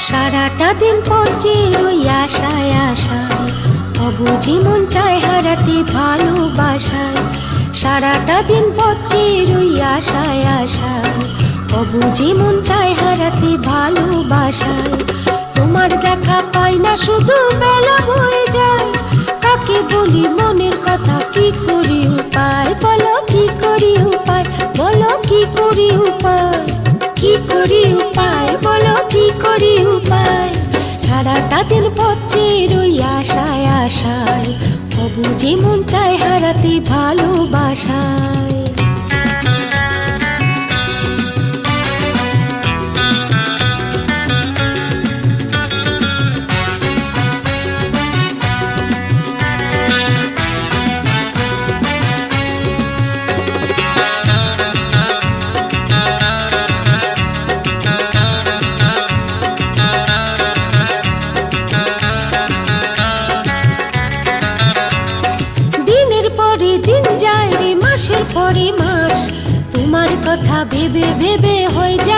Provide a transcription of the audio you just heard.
সারাটা দিন পচে রই আশায় আশায়, অবুঝি মন চায় হারাতে ভালোবাসায়। সারাটা দিন পচে রই আশায় আশায়, অবুঝি মন চায় হারাতে ভালোবাসায়। তোমার দেখা পাই না শুধু বেলা হয়ে যায়, কাকে বলি মনের কথা, কি করি উপায় বলো, কি করি উপায় বলো, কি করি উপায়, কি করি উপায় বলো, কি করি উপায়। সারাটা দিন পচে রই আশায় আশায়, অবুঝি মন চায় হারাতে ভালোবাসায়। দিন যায় রে, মাসের পরে মাস, তোমার কথা ভেবে ভেবে হয়ে যায়